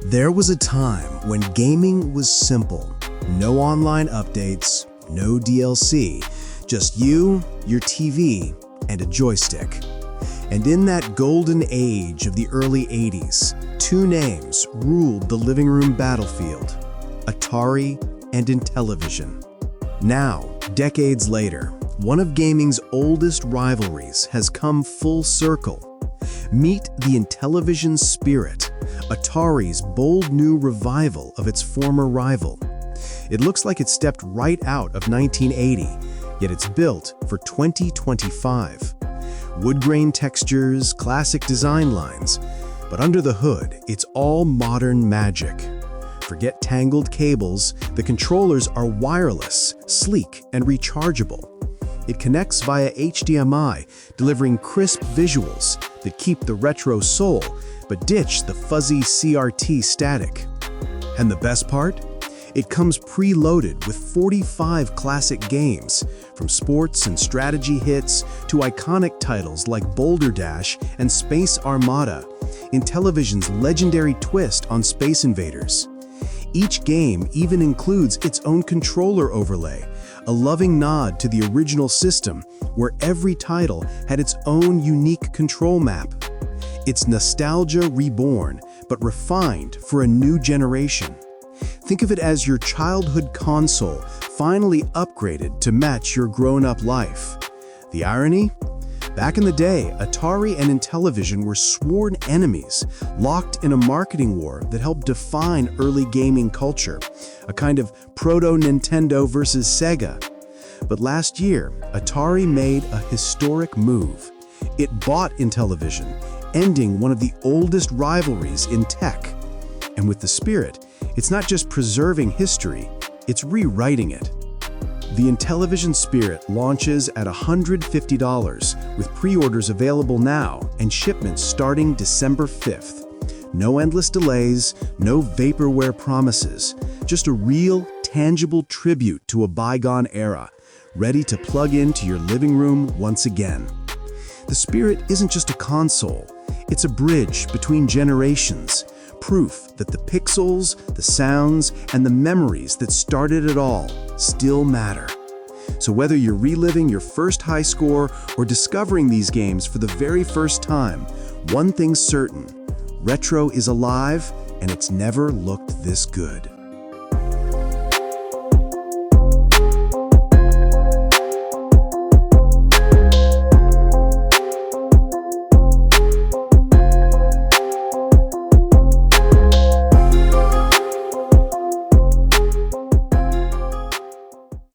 There was a time when gaming was simple. No online updates, no DLC, just you, your TV, and a joystick. And in that golden age of the early 80s, two names ruled the living room battlefield: Atari and Intellivision. Now, decades later, one of gaming's oldest rivalries has come full circle. Meet the Intellivision Spirit, Atari's bold new revival of its former rival. It looks like it stepped right out of 1980, yet it's built for 2025. Wood grain textures, classic design lines, but under the hood, it's all modern magic. Forget tangled cables, the controllers are wireless, sleek, and rechargeable. It connects via HDMI, delivering crisp visuals that keep the retro soul, but ditch the fuzzy CRT static. And the best part? It comes preloaded with 45 classic games, from sports and strategy hits to iconic titles like Boulder Dash and Space Armada, Intellivision's legendary twist on Space Invaders. Each game even includes its own controller overlay, a loving nod to the original system, where every title had its own unique control map. It's nostalgia reborn, but refined for a new generation. Think of it as your childhood console finally upgraded to match your grown-up life. The irony? Back in the day, Atari and Intellivision were sworn enemies, locked in a marketing war that helped define early gaming culture, a kind of proto-Nintendo versus Sega. But last year, Atari made a historic move. It bought Intellivision, ending one of the oldest rivalries in tech. And with the Spirit, it's not just preserving history, it's rewriting it. The Intellivision Spirit launches at $150, with pre-orders available now and shipments starting December 5th. No endless delays, no vaporware promises, just a real, tangible tribute to a bygone era, ready to plug into your living room once again. The Spirit isn't just a console, it's a bridge between generations, proof that the pixels, the sounds, and the memories that started it all still matter. So whether you're reliving your first high score or discovering these games for the very first time, one thing's certain: retro is alive, and it's never looked this good.